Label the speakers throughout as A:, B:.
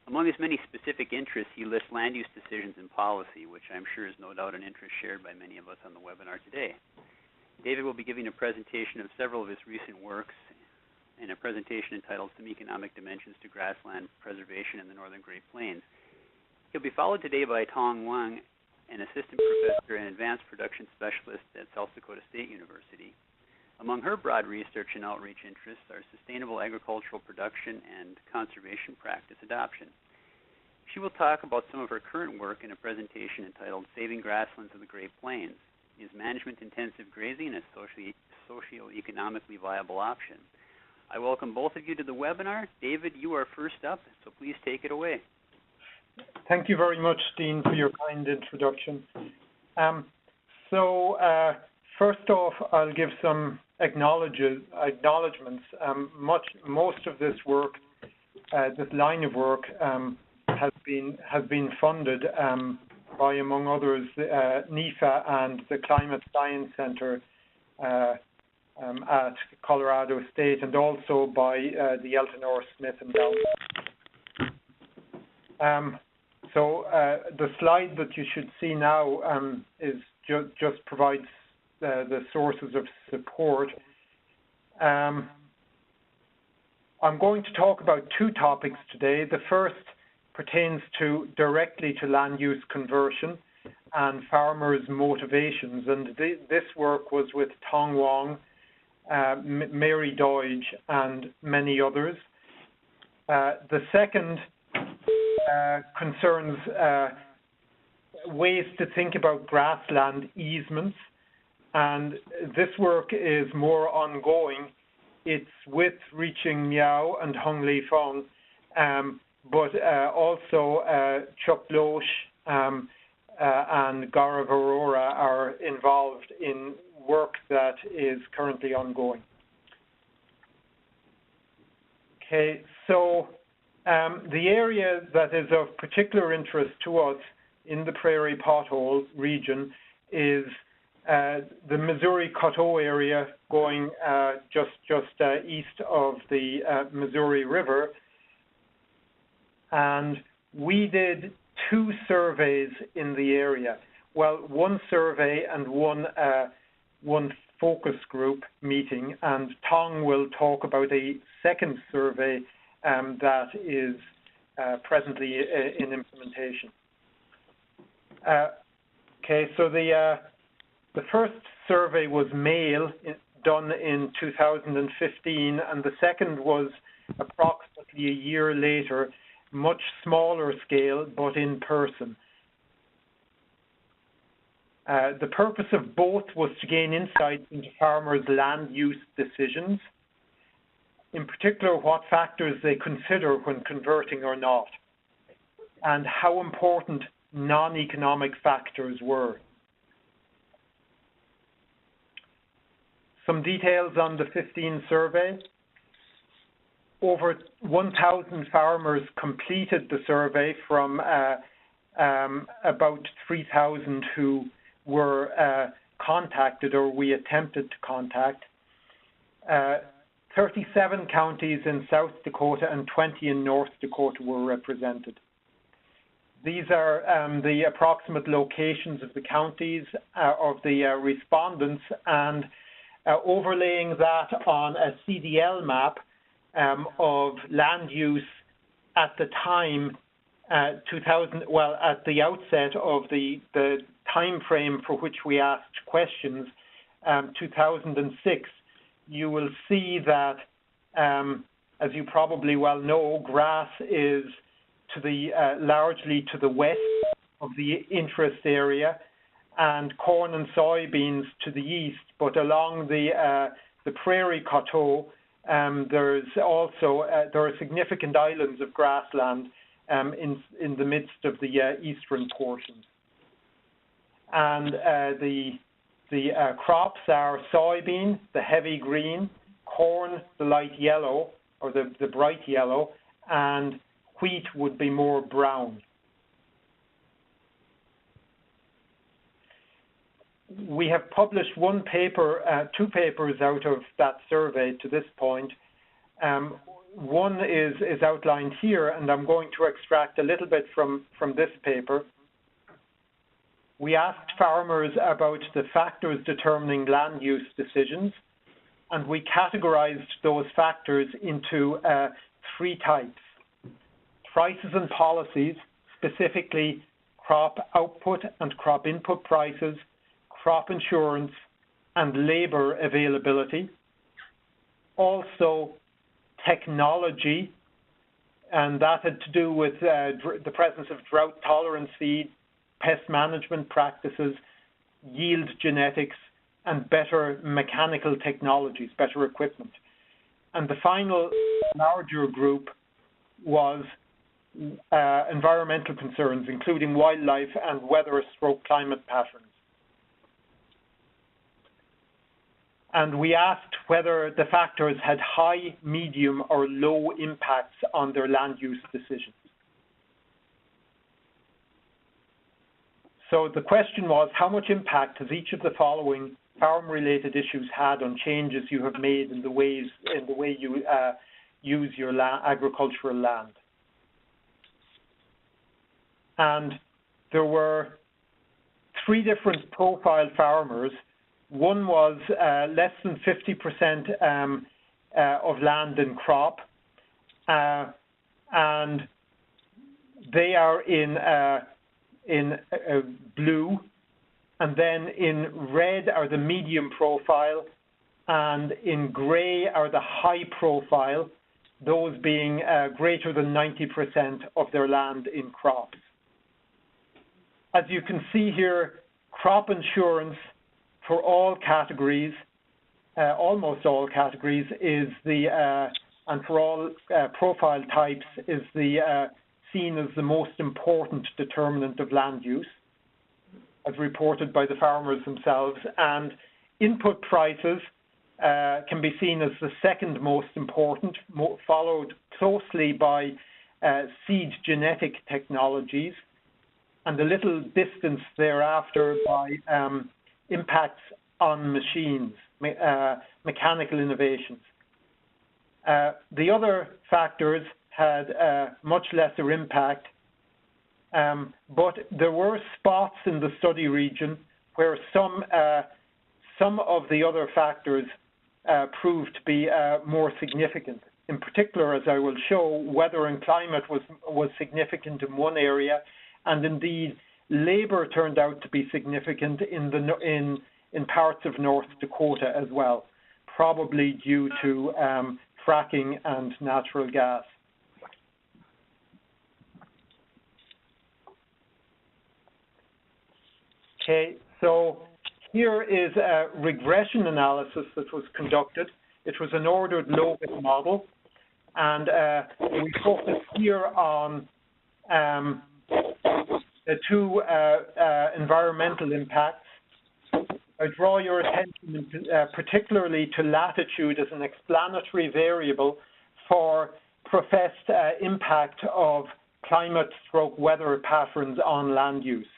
A: Among his many specific interests, he lists land use decisions and policy, which I'm sure is no doubt an interest shared by many of us on the webinar today. David will be giving a presentation of several of his recent works in a presentation entitled Some Economic Dimensions to Grassland Preservation in the Northern Great Plains. He'll be followed today by Tong Wang, an assistant professor and advanced production specialist at South Dakota State University. Among her broad research and outreach interests are sustainable agricultural production and conservation practice adoption. She will talk about some of her current work in a presentation entitled Saving Grasslands of the Great Plains. Is management-intensive grazing a socioeconomically viable option? I welcome both of you to the webinar. David, you are first up, so please take it away.
B: Thank you very much, Dean, for your kind introduction. First off, I'll give some acknowledgements. Most of this work, this line of work, has been funded by, among others, NIFA and the Climate Science Center at Colorado State, and also by the Elton Smith Endowment. The slide that you should see now is just provides the sources of support. I'm going to talk about two topics today. The first pertains directly to land use conversion and farmers' motivations, and this work was with Tong Wang, Mary Dodge, and many others. The second concerns ways to think about grassland easements, and this work is more ongoing. It's with Reaching Miao and Hung Li Feng, but also Chuck Loesch and Gaurav Arora are involved in work that is currently ongoing. Okay, so the area that is of particular interest to us in the Prairie Pothole region is the Missouri Coteau area going just east of the Missouri River. And we did two surveys in the area. Well, one survey and one focus group meeting, and Tong will talk about a second survey that is presently in implementation. Okay, so the first survey was male, done in 2015, and the second was approximately a year later, much smaller scale, but in person. The purpose of both was to gain insights into farmers' land use decisions, in particular what factors they consider when converting or not, and how important non-economic factors were. Some details on the 15 survey. Over 1,000 farmers completed the survey from about 3,000 who were contacted or we attempted to contact. 37 counties in South Dakota and 20 in North Dakota were represented. These are the approximate locations of the counties of the respondents, and overlaying that on a CDL map of land use at the time, at the outset of the time frame for which we asked questions, 2006, you will see that, as you probably well know, grass is to the largely to the west of the interest area, and corn and soybeans to the east. But along the Prairie Coteau, there are significant islands of grassland in the midst of the eastern portions. And the crops are soybean, the heavy green, corn, the light yellow or the bright yellow, and wheat would be more brown. We have published one paper, two papers out of that survey to this point. one is outlined here, and I'm going to extract a little bit from this paper. We asked farmers about the factors determining land use decisions, and we categorized those factors into 3 types: prices and policies, specifically crop output and crop input prices, crop insurance, and labor availability. Also, technology, and that had to do with the presence of drought-tolerant seed, pest management practices, yield genetics, and better mechanical technologies, better equipment. And the final larger group was environmental concerns, including wildlife and weather/climate patterns. And we asked whether the factors had high, medium, or low impacts on their land use decisions. So the question was, how much impact has each of the following farm-related issues had on changes you have made in the way you use your agricultural land? And there were 3 different profile farmers. One was less than 50% of land in crop, and they are in blue, and then in red are the medium profile, and in gray are the high profile, those being greater than 90% of their land in crops. As you can see here, crop insurance for all categories, almost all categories, is and for all profile types, is seen as the most important determinant of land use, as reported by the farmers themselves. And input prices can be seen as the second most important, followed closely by seed genetic technologies, and a little distance thereafter by impacts on machines, mechanical innovations. The other factors had much lesser impact, but there were spots in the study region where some of the other factors proved to be more significant. In particular, as I will show, weather and climate was significant in one area, and indeed labor turned out to be significant in parts of North Dakota as well, probably due to fracking and natural gas. Okay, so here is a regression analysis that was conducted. It was an ordered low-bit model, and we focus here on the 2 environmental impacts. I draw your attention particularly to latitude as an explanatory variable for professed impact of climate/weather patterns on land use.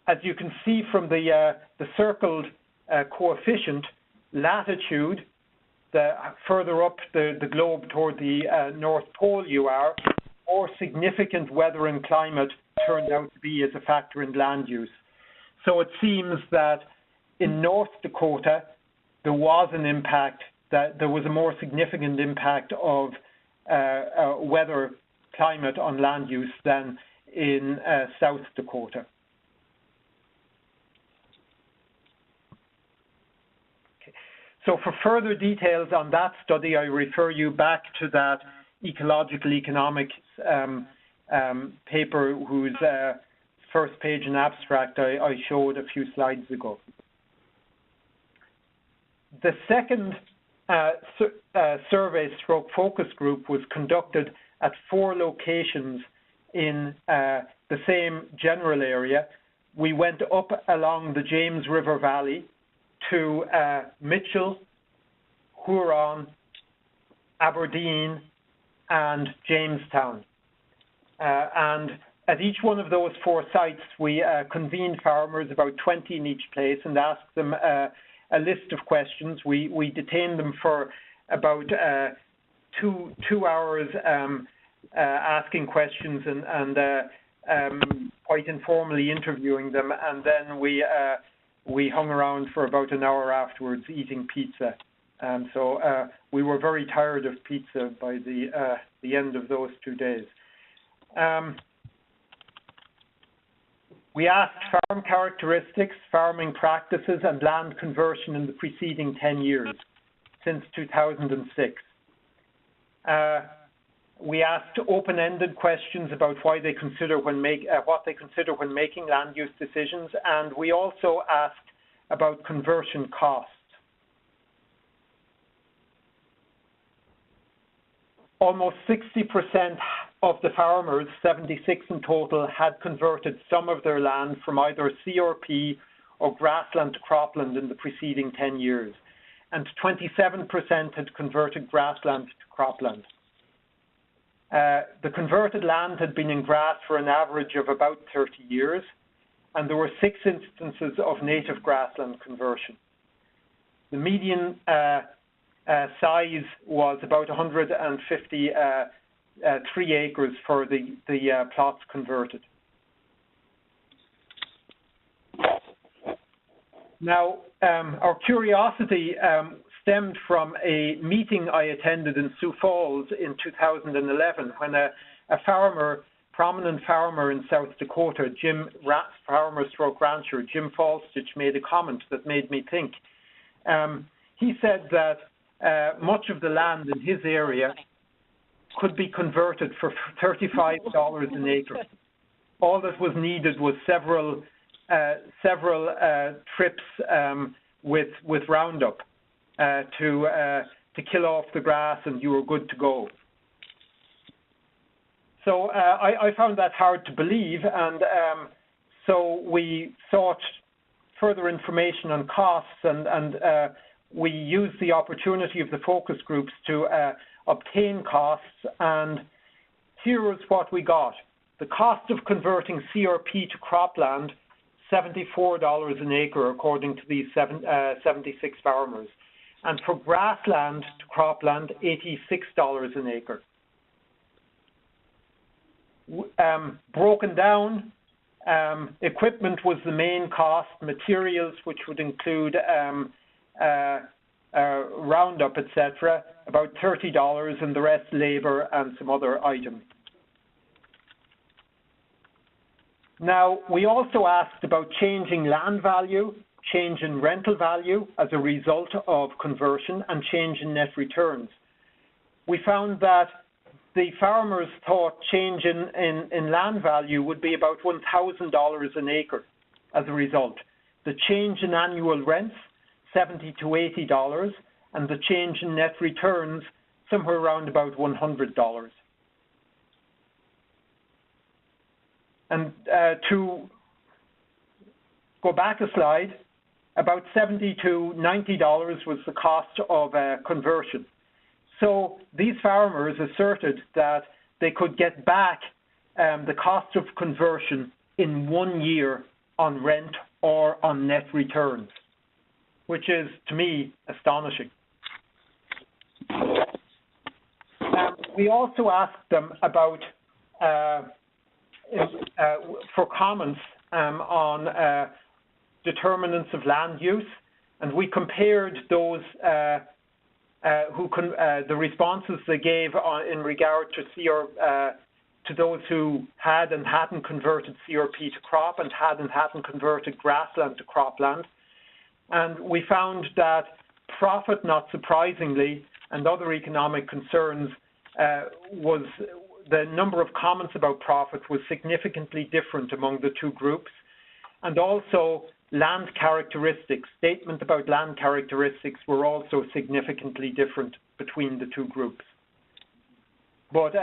B: As you can see from the circled coefficient, latitude, the further up the globe toward the North Pole you are, more significant weather and climate turned out to be as a factor in land use. So it seems that in North Dakota, there was an impact, that there was a more significant impact of weather, climate on land use than in South Dakota. Okay. So for further details on that study, I refer you back to that ecological economics paper whose first page and abstract I showed a few slides ago. The second survey/focus group was conducted at 4 locations in the same general area. We went up along the James River Valley to Mitchell, Huron, Aberdeen, and Jamestown. And at each one of those 4 sites, we convened farmers, about 20 in each place, and asked them a list of questions. We detained them for about two hours asking questions and quite informally interviewing them, and then we hung around for about an hour afterwards eating pizza. So we were very tired of pizza by the end of those 2 days. We asked farm characteristics, farming practices, and land conversion in the preceding 10 years, since 2006. We asked open-ended questions about why they consider what they consider when making land use decisions, and we also asked about conversion costs. Almost 60% of the farmers, 76 in total, had converted some of their land from either CRP or grassland to cropland in the preceding 10 years, and 27% had converted grassland to cropland. The converted land had been in grass for an average of about 30 years, and there were 6 instances of native grassland conversion. The median size was about 153 acres for the plots converted. Now, our curiosity stemmed from a meeting I attended in Sioux Falls in 2011 when a prominent farmer in South Dakota, farmer/rancher Jim Falstich, made a comment that made me think. He said that much of the land in his area could be converted for $35 an acre. All that was needed was several trips with Roundup to kill off the grass, and you were good to go. So I found that hard to believe, and so we sought further information on costs, and we used the opportunity of the focus groups to obtain costs, and here is what we got. The cost of converting CRP to cropland, $74 an acre, according to these 76 farmers. And for grassland to cropland, $86 an acre. Broken down, equipment was the main cost, materials, which would include Roundup, etc., about $30, and the rest labor and some other items. Now, we also asked about changing land value, change in rental value as a result of conversion, and change in net returns. We found that the farmers thought change in land value would be about $1,000 an acre as a result. The change in annual rents, $70 to $80, and the change in net returns, somewhere around about $100. And to go back a slide, about $70 to $90 was the cost of conversion. So these farmers asserted that they could get back the cost of conversion in 1 year on rent or on net returns, which is, to me, astonishing. We also asked them about, for comments on determinants of land use, and we compared those the responses they gave in regard to those who had and hadn't converted CRP to crop and had and hadn't converted grassland to cropland. And we found that profit, not surprisingly, and other economic concerns was the number of comments about profit was significantly different among the two groups. And also land characteristics, statement about land characteristics were also significantly different between the two groups. But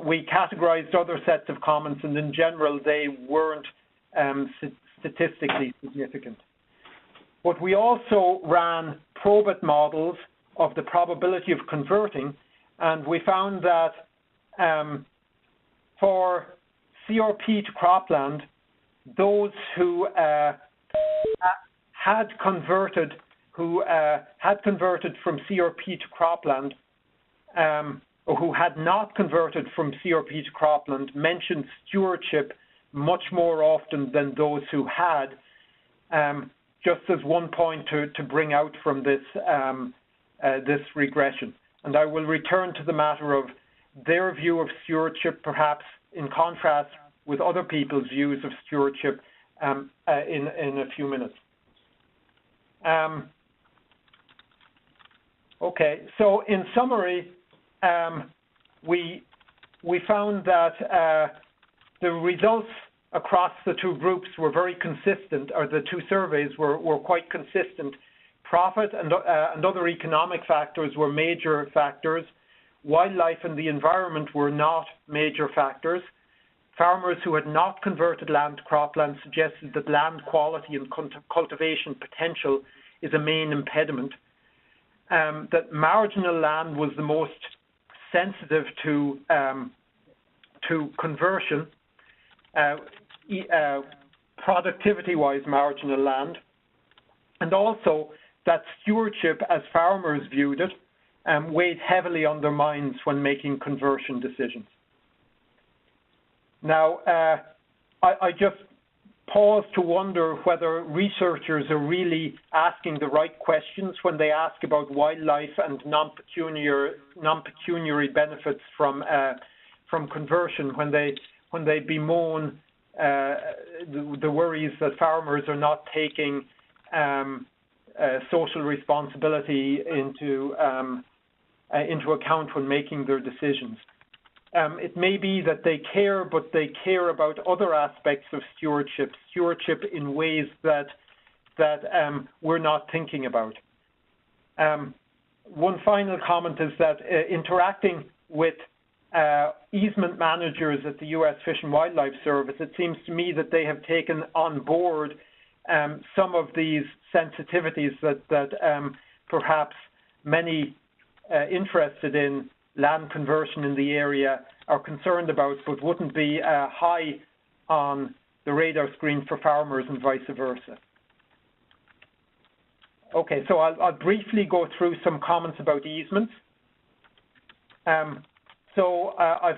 B: we categorized other sets of comments, and in general, they weren't statistically significant. But we also ran probate models of the probability of converting, and we found that for CRP to cropland, those who had converted from CRP to cropland who had not converted from CRP to cropland mentioned stewardship much more often than those who had, just as one point to bring out from this, this regression. And I will return to the matter of their view of stewardship, perhaps in contrast with other people's views of stewardship in a few minutes. Okay, so in summary, we found that the results across the two groups were very consistent, or the two surveys were quite consistent. Profit and other economic factors were major factors. Wildlife and the environment were not major factors. Farmers who had not converted land to cropland suggested that land quality and cultivation potential is a main impediment. That marginal land was the most sensitive to conversion, productivity-wise marginal land, and also that stewardship, as farmers viewed it, weighed heavily on their minds when making conversion decisions. Now, I just pause to wonder whether researchers are really asking the right questions when they ask about wildlife and non-pecuniary benefits from conversion, when they bemoan the worries that farmers are not taking social responsibility into account when making their decisions. It may be that they care, but they care about other aspects of stewardship in ways that we're not thinking about. One final comment is that interacting with easement managers at the U.S. Fish and Wildlife Service, it seems to me that they have taken on board some of these sensitivities that perhaps many interested in land conversion in the area are concerned about, but wouldn't be high on the radar screen for farmers and vice versa. Okay, so I'll briefly go through some comments about easements. I've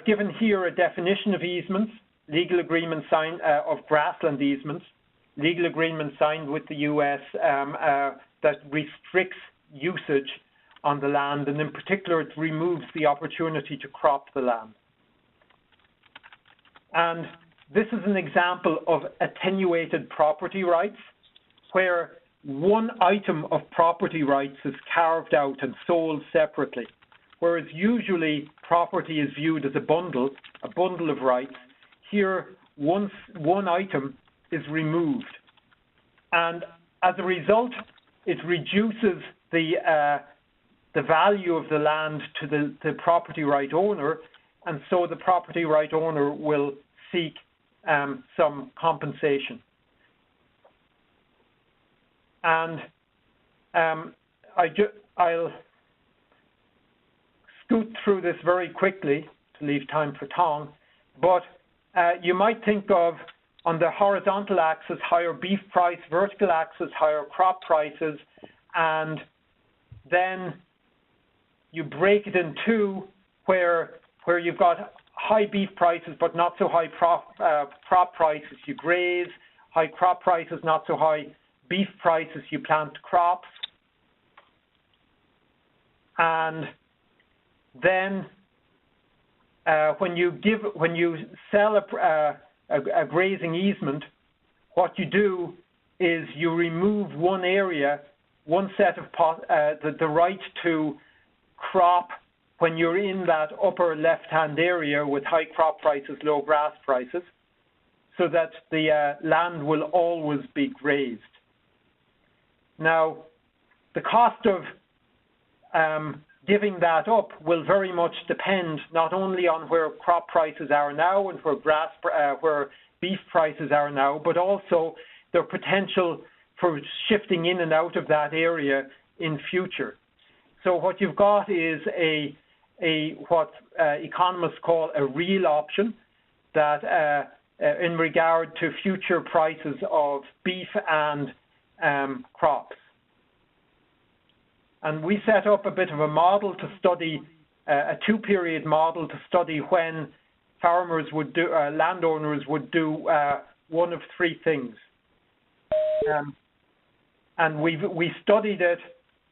B: given here a definition of easements, legal agreement signed of grassland easements, legal agreement signed with the U.S. That restricts usage on the land, and in particular it removes the opportunity to crop the land. And this is an example of attenuated property rights, where one item of property rights is carved out and sold separately, whereas usually property is viewed as a bundle of rights. Here, one item is removed, and as a result, it reduces the value of the land to the property right owner, and so the property right owner will seek some compensation. And I'll scoot through this very quickly to leave time for Tong, but you might think of, on the horizontal axis, higher beef price, vertical axis, higher crop prices, and then you break it in two, where you've got high beef prices but not so high crop prices, you graze, high crop prices, not so high beef prices, you plant crops. And then when you sell a grazing easement, what you do is you remove one area, one set of the right to crop when you're in that upper left-hand area with high crop prices, low grass prices, so that the land will always be grazed. Now, the cost of giving that up will very much depend not only on where crop prices are now and where beef prices are now, but also their potential for shifting in and out of that area in future. So what you've got is what economists call a real option, that in regard to future prices of beef and crops. And we set up a bit of a model to study a two-period model to study when farmers would do, landowners would do one of three things. And we studied it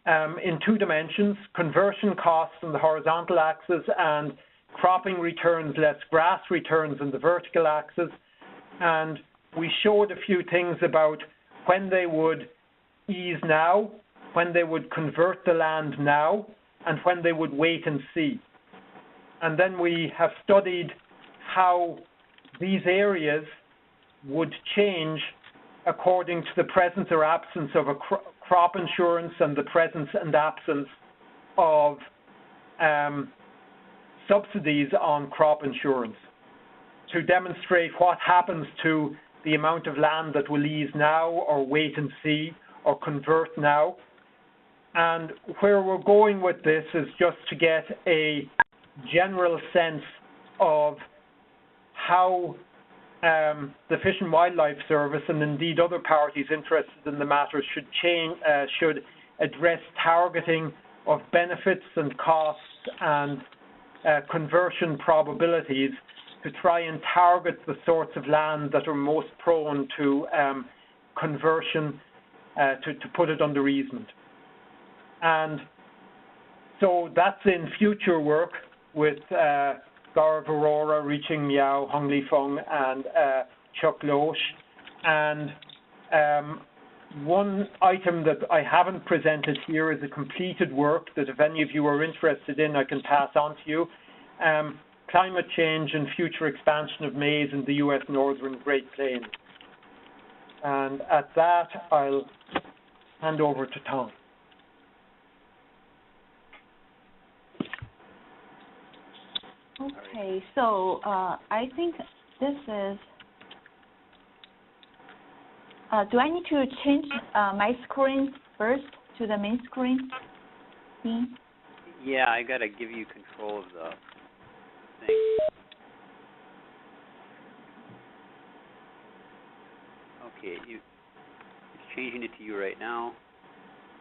B: in two dimensions: conversion costs on the horizontal axis and cropping returns less grass returns on the vertical axis. And we showed a few things about when they would ease now, when they would convert the land now, and when they would wait and see. And then we have studied how these areas would change according to the presence or absence of a crop insurance and the presence and absence of subsidies on crop insurance, to demonstrate what happens to the amount of land that will ease now or wait and see or convert now. And where we're going with this is just to get a general sense of how the Fish and Wildlife Service and indeed other parties interested in the matter should address targeting of benefits and costs and conversion probabilities to try and target the sorts of land that are most prone to conversion, to put it under easement. And so that's in future work with Gaurav Arora, Reaching Miao, Hong Li Feng, and Chuck Loesch. And one item that I haven't presented here is a completed work that if any of you are interested in, I can pass on to you. Climate change and future expansion of maize in the U.S. Northern Great Plains. And at that, I'll hand over to Tong.
C: Okay, so I think this is, do I need to change my screen first to the main screen?
A: Yeah, I got to give you control of the thing. Okay, it's changing it to you right now.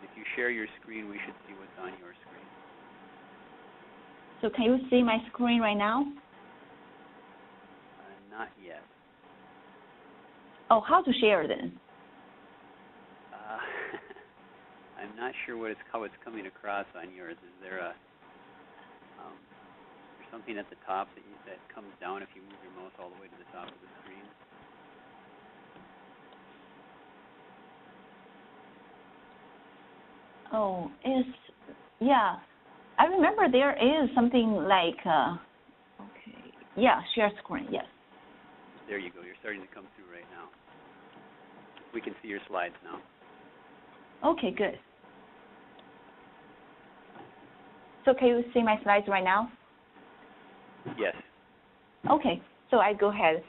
A: If you share your screen, we should see what's on your screen.
C: So can you see my screen right now?
A: Not yet.
C: Oh, how to share then?
A: I'm not sure how it's coming across on yours. Is there a something at the top that comes down if you move your mouse all the way to the top of the screen?
C: Oh, yeah. I remember there is something like, okay, yeah, share screen, yes.
A: There you go. You're starting to come through right now. We can see your slides now.
C: Okay, good. So can you see my slides right now?
A: Yes.
C: Okay, so I go ahead.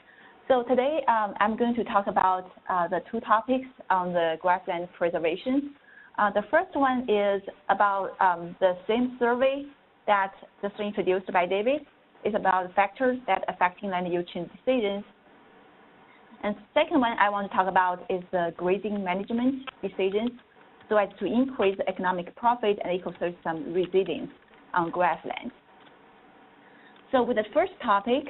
C: So today I'm going to talk about the two topics on the grassland preservation. The first one is about the same survey that just introduced by David. It's about factors that affecting land use change decisions. And the second one I want to talk about is the grazing management decisions so as to increase the economic profit and ecosystem resilience on grassland. So with the first topic,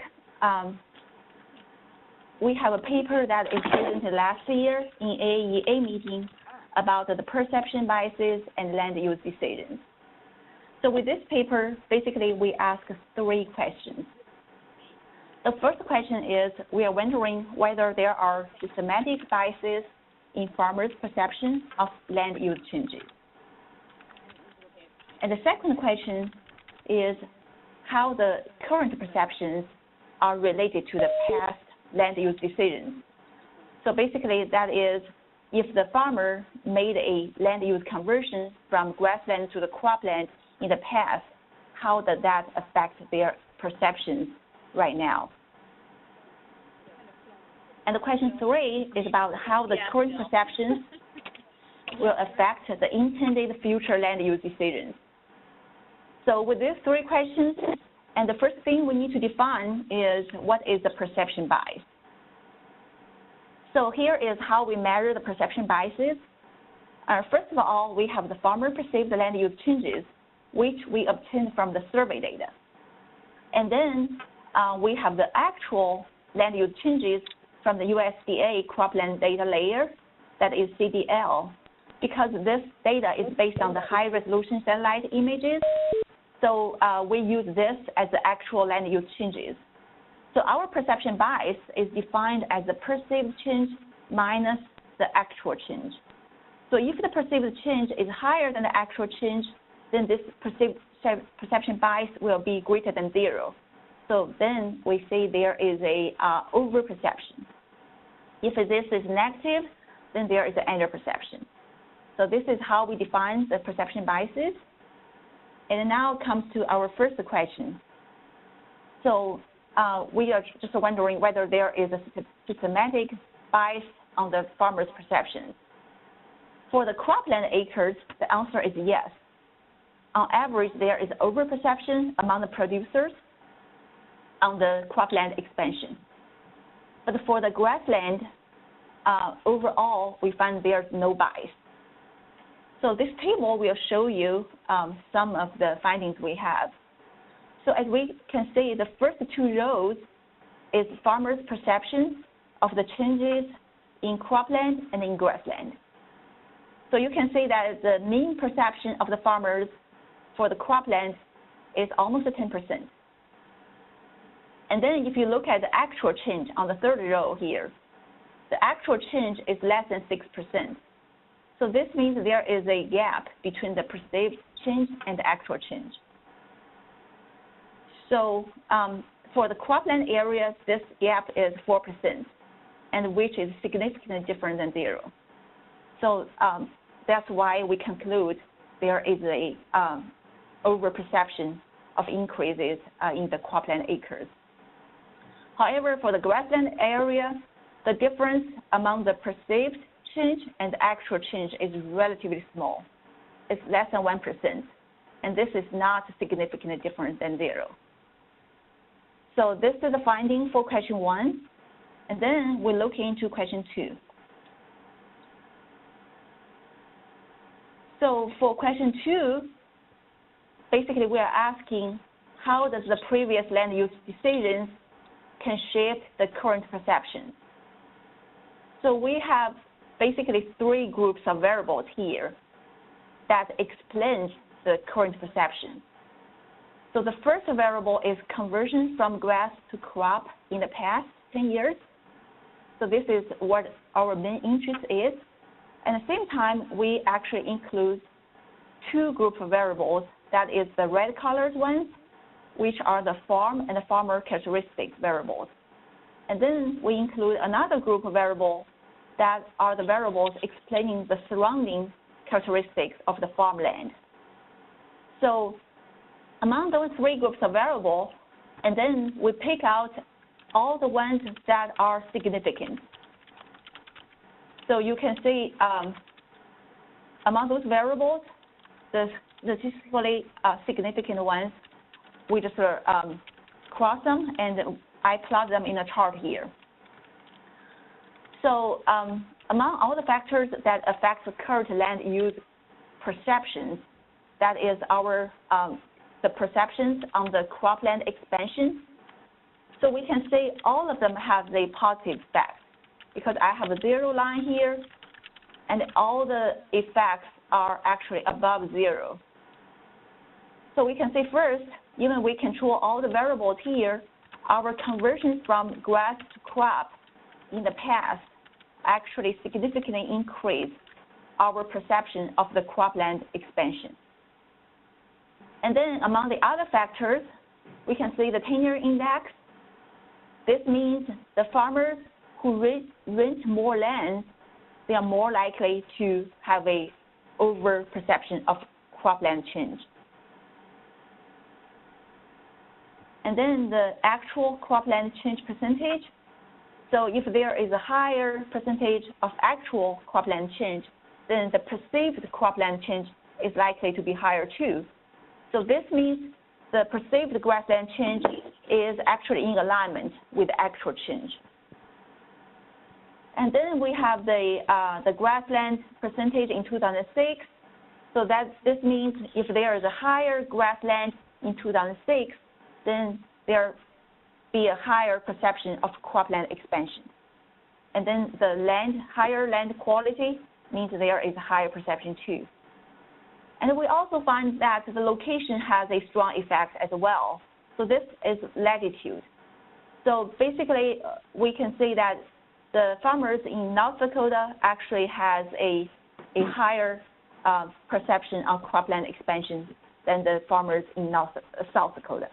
C: we have a paper that is presented last year in AEA meeting about the perception biases and land use decisions. So with this paper, basically we ask three questions. The first question is, we are wondering whether there are systematic biases in farmers' perception of land use changes. And the second question is how the current perceptions are related to the past land use decisions. So basically that is, if the farmer made a land use conversion from grassland to the cropland in the past, how does that affect their perceptions right now? And the question three is about how the current perceptions will affect the intended future land use decisions. So with these three questions, and the first thing we need to define is what is the perception bias. So here is how we measure the perception biases. First of all, we have the farmer perceived land use changes which we obtained from the survey data. And then we have the actual land use changes from the USDA cropland data layer, that is CDL, because this data is based on the high-resolution satellite images. So we use this as the actual land use changes. So our perception bias is defined as the perceived change minus the actual change. So if the perceived change is higher than the actual change, then this perception bias will be greater than 0. So then we say there is a overperception. If this is negative, then there is an underperception. So this is how we define the perception biases. And now comes to our first question. So we are just wondering whether there is a systematic bias on the farmer's perceptions. For the cropland acres, the answer is yes. On average, there is overperception among the producers on the cropland expansion. But for the grassland, overall, we find there's no bias. So this table will show you some of the findings we have. So as we can see, the first 2 rows is farmers' perception of the changes in cropland and in grassland. So you can see that the mean perception of the farmers for the cropland is almost 10%. And then if you look at the actual change on the 3rd row here, the actual change is less than 6%. So this means there is a gap between the perceived change and the actual change. So for the cropland area, this gap is 4%, and which is significantly different than 0. So that's why we conclude there is a overperception of increases in the cropland acres. However, for the grassland area, the difference among the perceived change and the actual change is relatively small. It's less than 1%, and this is not significantly different than 0. So this is the finding for question 1, and then we look into question 2. So for question 2, basically we are asking how does the previous land use decisions can shape the current perception. So we have basically 3 groups of variables here that explains the current perception. So the first variable is conversion from grass to crop in the past 10 years. So this is what our main interest is. And at the same time, we actually include 2 group of variables, that is the red colored ones, which are the farm and the farmer characteristic variables. And then we include another group of variables that are the variables explaining the surrounding characteristics of the farmland. So among those 3 groups of variables, and then we pick out all the ones that are significant. So you can see among those variables, the statistically significant ones, we just cross them and I plot them in a chart here. So among all the factors that affect the current land use perceptions, that is our the perceptions on the cropland expansion. So we can say all of them have the positive effect because I have a 0 line here, and all the effects are actually above 0. So we can say first, even we control all the variables here, our conversions from grass to crop in the past actually significantly increased our perception of the cropland expansion. And then among the other factors, we can see the tenure index. This means the farmers who rent more land, they are more likely to have a over-perception of cropland change. And then the actual cropland change percentage. So if there is a higher percentage of actual cropland change, then the perceived cropland change is likely to be higher too. So this means the perceived grassland change is actually in alignment with the actual change. And then we have the grassland percentage in 2006. So this means if there is a higher grassland in 2006, then there be a higher perception of cropland expansion. And then the higher land quality means there is a higher perception too. And we also find that the location has a strong effect as well. So this is latitude. So basically, we can see that the farmers in North Dakota actually has a higher perception of cropland expansion than the farmers in South Dakota.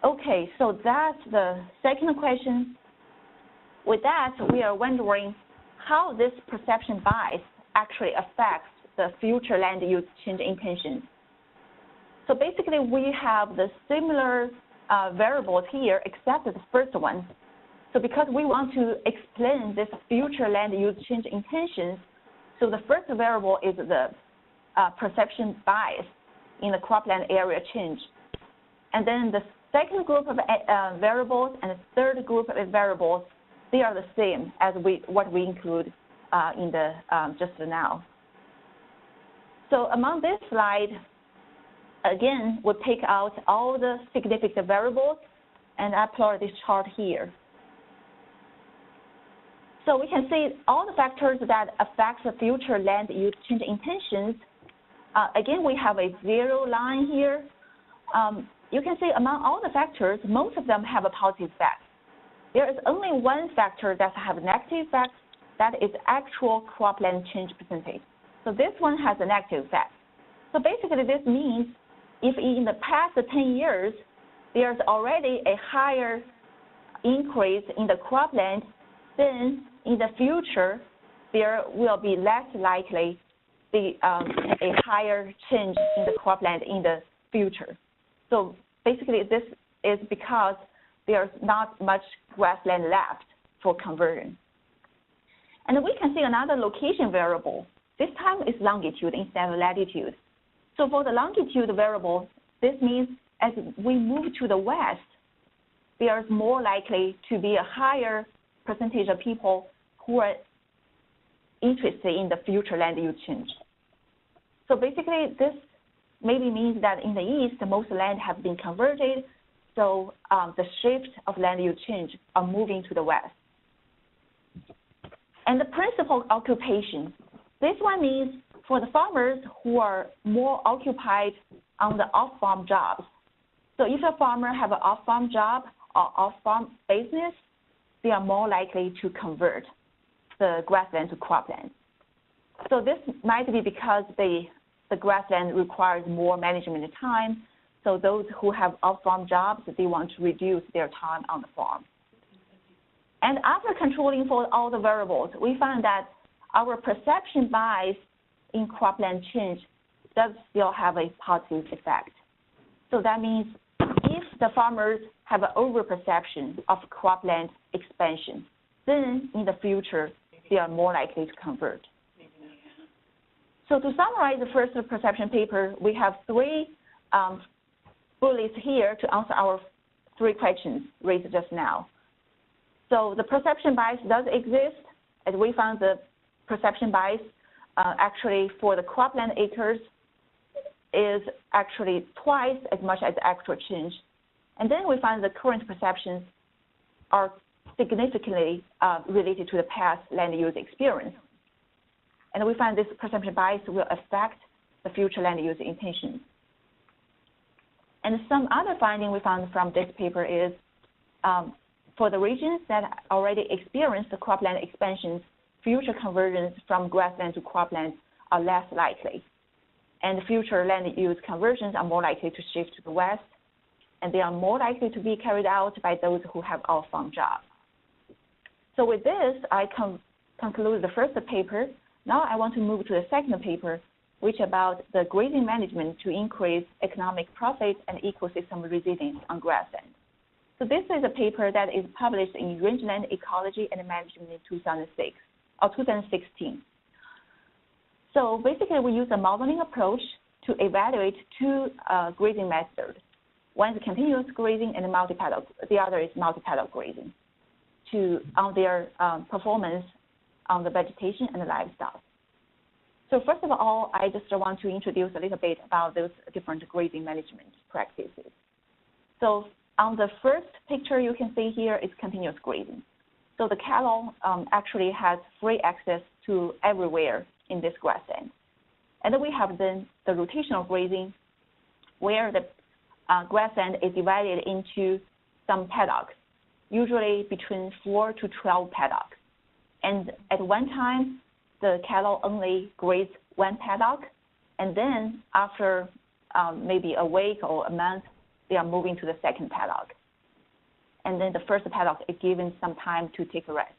C: Okay, so that's the second question. With that, we are wondering how this perception bias actually affects the future land use change intentions. So basically, we have the similar variables here, except the first one. So because we want to explain this future land use change intentions, so the first variable is the perception bias in the cropland area change. And then the second group of variables and the third group of variables, they are the same as what we include in the just now. So among this slide, again, we take out all the significant variables and I plot this chart here. So we can see all the factors that affect the future land use change intentions. Again, we have a zero line here. You can see among all the factors, most of them have a positive effect. There is only one factor that has a negative effect, that is actual cropland change percentage. So this one has a negative effect. So basically this means if in the past 10 years, there's already a higher increase in the cropland, then in the future, there will be less likely be a higher change in the cropland in the future. So basically this is because there's not much grassland left for conversion. And we can see another location variable. This time it's longitude instead of latitude. So for the longitude variable, this means as we move to the west, there's more likely to be a higher percentage of people who are interested in the future land use change. So basically this maybe means that in the east, most land have been converted, so the shift of land use change are moving to the west. And the principal occupation, this one means for the farmers who are more occupied on the off-farm jobs. So if a farmer have an off-farm job or off-farm business, they are more likely to convert the grassland to cropland. So this might be because the grassland requires more management time. So those who have off-farm jobs, they want to reduce their time on the farm. And after controlling for all the variables, we found that our perception bias in cropland change does still have a positive effect. So that means if the farmers have an overperception of cropland expansion, then in the future, they are more likely to convert. So to summarize the first perception paper, we have three bullets here to answer our three questions raised just now. So the perception bias does exist, and we found the perception bias actually for the cropland acres is actually twice as much as the actual change. And then we find the current perceptions are significantly related to the past land use experience. And we find this perception bias will affect the future land use intentions. And some other finding we found from this paper is for the regions that already experienced the cropland expansions, future conversions from grassland to cropland are less likely. And future land use conversions are more likely to shift to the west, and they are more likely to be carried out by those who have off-farm jobs. So with this, I conclude the first paper. Now I want to move to the second paper, which is about the grazing management to increase economic profit and ecosystem resilience on grassland. So this is a paper that is published in Rangeland Ecology and Management in 2016. So basically, we use a modeling approach to evaluate two grazing methods. One is continuous grazing and the other is multi-paddock grazing on their performance on the vegetation and the livestock. So first of all, I just want to introduce a little bit about those different grazing management practices. So on the first picture you can see here is continuous grazing. So the cattle actually has free access to everywhere in this grassland. And then we have then the rotational grazing, where the grassland is divided into some paddocks, usually between 4 to 12 paddocks. And at one time, the cattle only graze one paddock, and then after maybe a week or a month, they are moving to the second paddock. And then the first paddock is given some time to take a rest.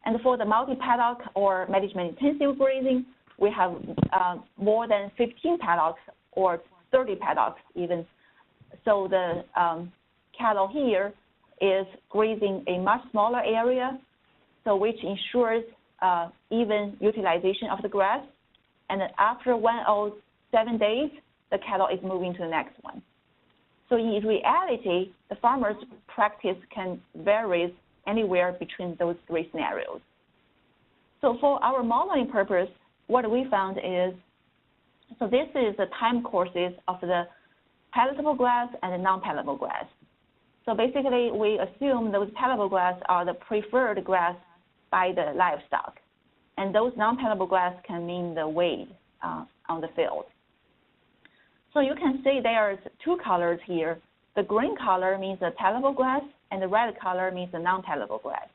C: And for the multi-paddock or management-intensive grazing, we have more than 15 paddocks or 30 paddocks even. So the cattle here is grazing a much smaller area, so which ensures even utilization of the grass. And then after 1 or 7 days, the cattle is moving to the next one. So in reality, the farmer's practice can vary anywhere between those three scenarios. So for our modeling purpose, what we found is, so this is the time courses of the palatable grass and the non-palatable grass. So basically, we assume those palatable grass are the preferred grass by the livestock. And those non-palatable grass can mean the weed on the field. So you can see there's two colors here. The green color means the palatable grass, and the red color means the non-palatable grass.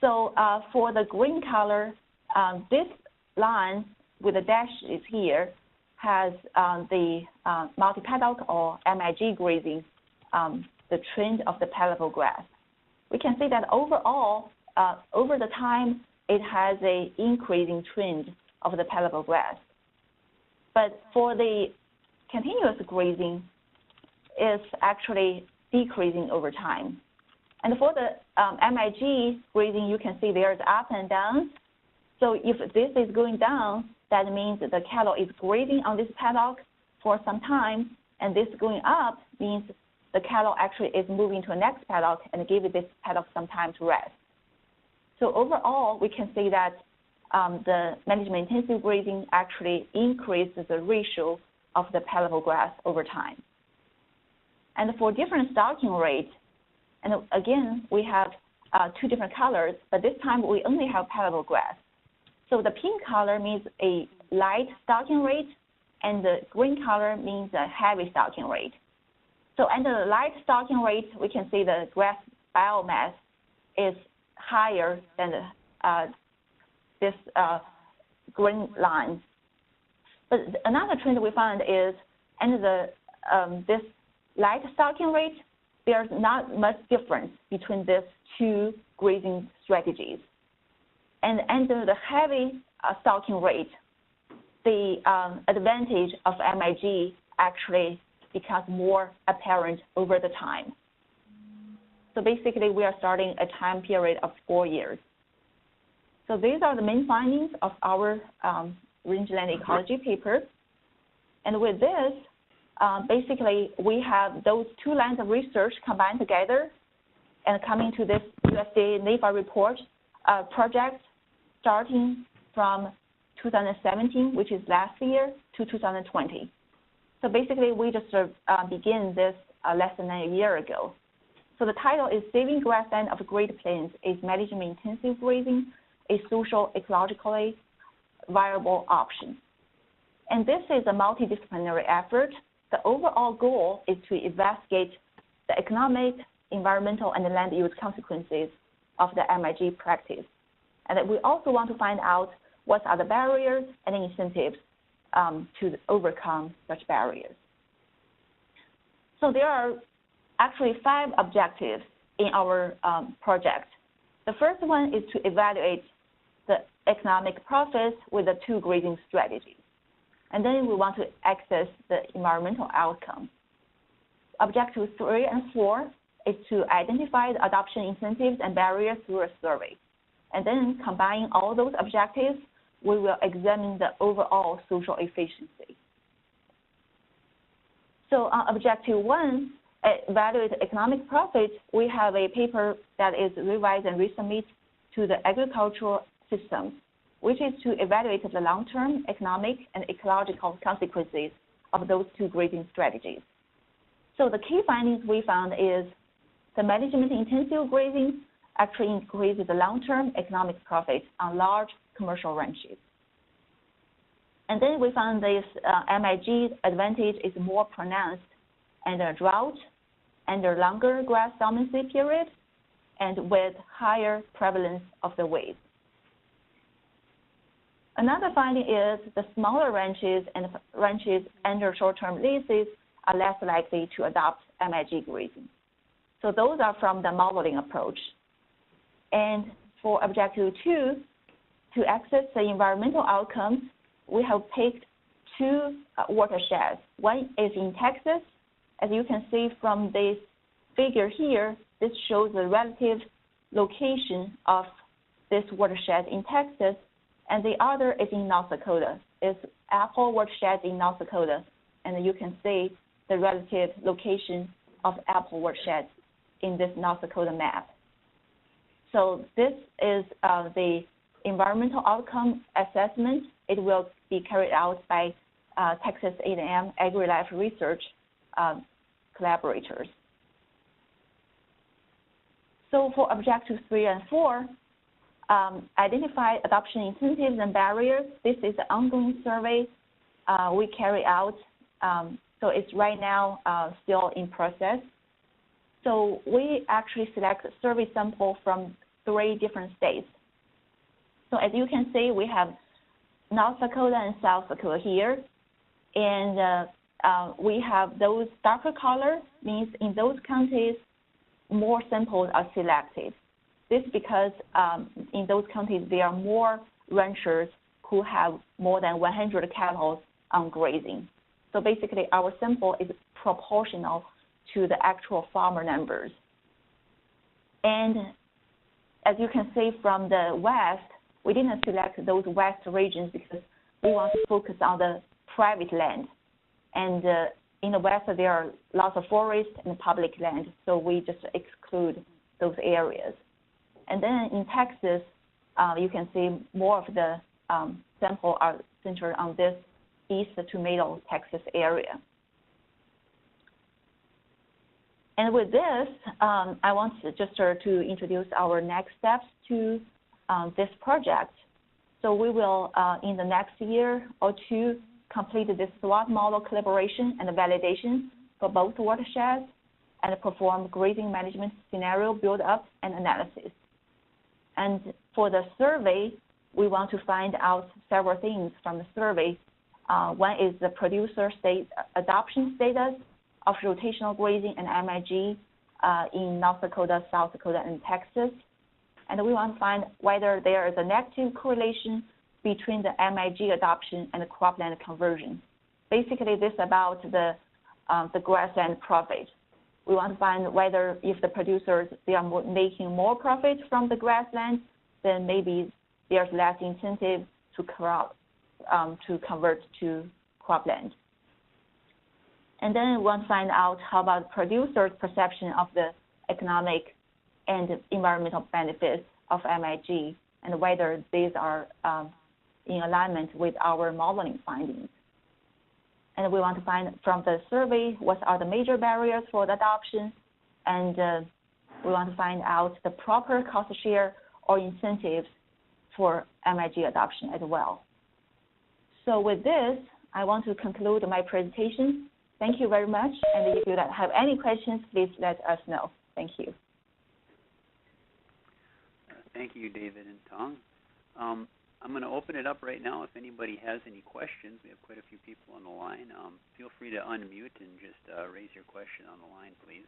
C: So for the green color, this line with the dashes here has the multi-paddock or MIG grazing, the trend of the palatable grass. We can see that overall, over the time, it has an increasing trend of the palatable grass. But for the continuous grazing, it's actually decreasing over time. And for the MIG grazing, you can see there's up and down. So if this is going down, that means that the cattle is grazing on this paddock for some time, and this going up means the cattle actually is moving to the next paddock and give this paddock some time to rest. So overall, we can see that the management-intensive grazing actually increases the ratio of the palatable grass over time. And for different stocking rates, and again, we have two different colors, but this time we only have palatable grass. So the pink color means a light stocking rate, and the green color means a heavy stocking rate. So under the light stocking rate, we can see the grass biomass is higher than this green line. But another trend we found is under the this light stocking rate, there's not much difference between these two grazing strategies. And under the heavy stocking rate, the advantage of MIG actually becomes more apparent over the time. So basically, we are starting a time period of 4 years. So these are the main findings of our rangeland ecology paper. And with this, basically, we have those two lines of research combined together and coming to this USDA NAFA report project starting from 2017, which is last year, to 2020. So basically, we just began this less than a year ago. So the title is Saving Grassland of Great Plains is Management-Intensive Grazing, a Social-Ecologically Viable Option. And this is a multidisciplinary effort. The overall goal is to investigate the economic, environmental, and land use consequences of the MIG practice. And we also want to find out what are the barriers and incentives to overcome such barriers. So there are actually 5 objectives in our project. The first one is to evaluate the economic profits with the 2 grazing strategies. And then we want to access the environmental outcome. Objective 3 and 4 is to identify the adoption incentives and barriers through a survey. And then combining all those objectives, we will examine the overall social efficiency. So on objective 1, evaluate economic profits, we have a paper that is revised and resubmitted to the agricultural systems. which is to evaluate the long-term economic and ecological consequences of those two grazing strategies. So the key findings we found is the management-intensive grazing actually increases the long-term economic profit on large commercial ranches. And then we found this MIG advantage is more pronounced under drought, under longer grass dormancy period, and with higher prevalence of the weeds. Another finding is the smaller ranches and ranches under short-term leases are less likely to adopt MIG grazing. So those are from the modeling approach. And for objective 2, to access the environmental outcomes, we have picked two watersheds. One is in Texas. As you can see from this figure here, this shows the relative location of this watershed in Texas, and the other is in North Dakota. It's Apple watershed in North Dakota, and you can see the relative location of Apple watershed in this North Dakota map. So this is the environmental outcome assessment. It will be carried out by Texas A&M AgriLife Research collaborators. So for objectives 3 and 4, identify adoption incentives and barriers. This is an ongoing survey we carry out. So it's right now still in process. So we actually select a survey sample from 3 different states. So as you can see, we have North Dakota and South Dakota here. And we have those darker color, means in those counties, more samples are selected. This is because in those counties, there are more ranchers who have more than 100 cattle on grazing. So basically, our sample is proportional to the actual farmer numbers. And as you can see from the west, we didn't select those west regions because we want to focus on the private land. And in the west, there are lots of forest and public land, so we just exclude those areas. And then in Texas, you can see more of the sample are centered on this East to Middle Texas area. And with this, I want to just to introduce our next steps to this project. So we will, in the next year or two, complete this SWOT model collaboration and validation for both watersheds and perform grazing management scenario build-up and analysis. And for the survey, we want to find out several things from the survey. One is the producer state adoption status of rotational grazing and MIG in North Dakota, South Dakota, and Texas. And we want to find whether there is a negative correlation between the MIG adoption and the cropland conversion. Basically, this is about the grassland profit. We want to find whether if the producers, they are making more profit from the grassland, then maybe there's less incentive to convert to cropland. And then we want to find out how about producers' perception of the economic and environmental benefits of MIG and whether these are in alignment with our modeling findings. And we want to find from the survey what are the major barriers for the adoption, and we want to find out the proper cost share or incentives for MIG adoption as well. So with this, I want to conclude my presentation. Thank you very much, and if you have any questions, please let us know. Thank you.
A: Thank you, David and Tong. I'm going to open it up right now if anybody has any questions. We have quite a few people on the line. Feel free to unmute and just raise your question on the line, please.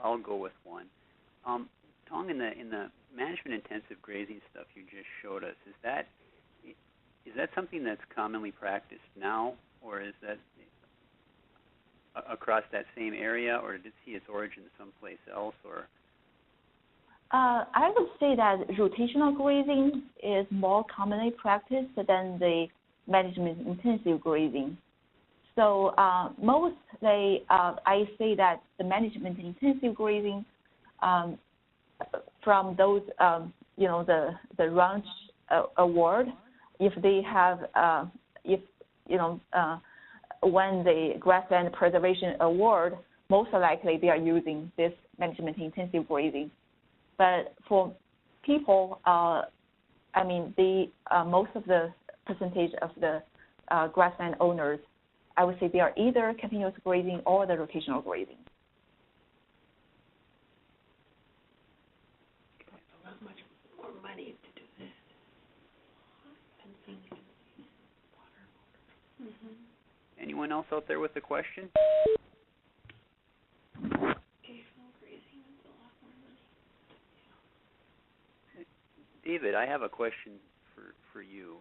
A: I'll go with one. Tong, in the management-intensive grazing stuff you just showed us, is that something that's commonly practiced now, or is that across that same area, or did it see its origin someplace else? Or
C: I would say that rotational grazing is more commonly practiced than the management-intensive grazing. So mostly, I say that the management-intensive grazing from those, the ranch award, if they have, when the Grassland Preservation Award, most likely they are using this management-intensive grazing. But for people, most of the percentage of the grassland owners, I would say they are either continuous grazing or the rotational grazing.
D: How much more money to do this?
A: anyone else out there with a question? David, I have a question for you.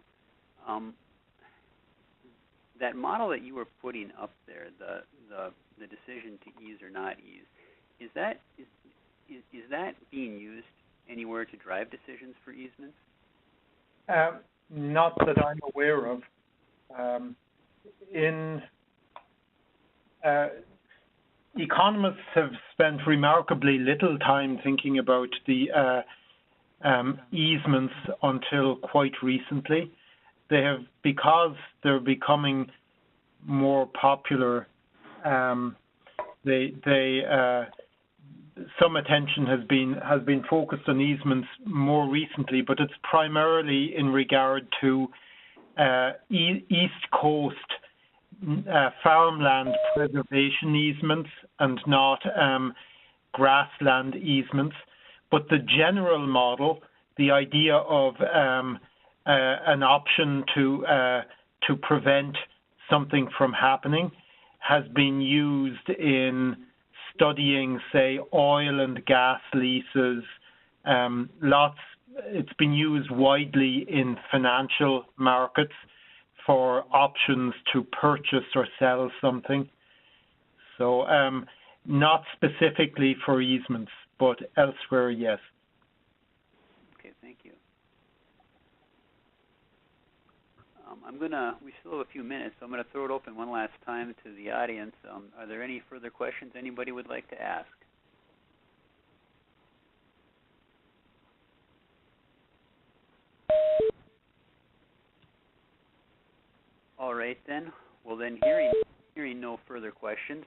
A: That model that you were putting up there, the decision to ease or not ease, is that being used anywhere to drive decisions for easements?
B: Not that I'm aware of. Economists have spent remarkably little time thinking about the easements until quite recently. They have, because they're becoming more popular, some attention has been focused on easements more recently, but it's primarily in regard to East Coast farmland preservation easements and not grassland easements. But the general model, the idea of an option to prevent something from happening, has been used in studying, say, oil and gas leases. It's been used widely in financial markets for options to purchase or sell something. So not specifically for easements, but elsewhere, yes.
A: Okay, thank you. We still have a few minutes, so I'm going to throw it open one last time to the audience. Are there any further questions anybody would like to ask? All right, then. Well, then, hearing no further questions,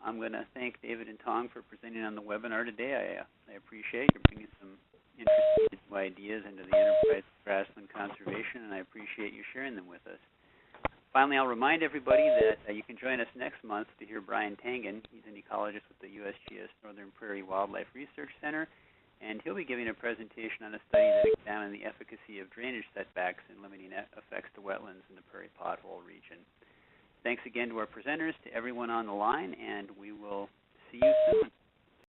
A: I'm going to thank David and Tong for presenting on the webinar today. I appreciate you bringing some interesting new ideas into the enterprise of grassland conservation, and I appreciate you sharing them with us. Finally, I'll remind everybody that you can join us next month to hear Brian Tangen. He's an ecologist with the USGS Northern Prairie Wildlife Research Center, and he'll be giving a presentation on a study that examined the efficacy of drainage setbacks in limiting effects to wetlands in the Prairie Pothole region. Thanks again to our presenters, to everyone on the line, and we will see you soon.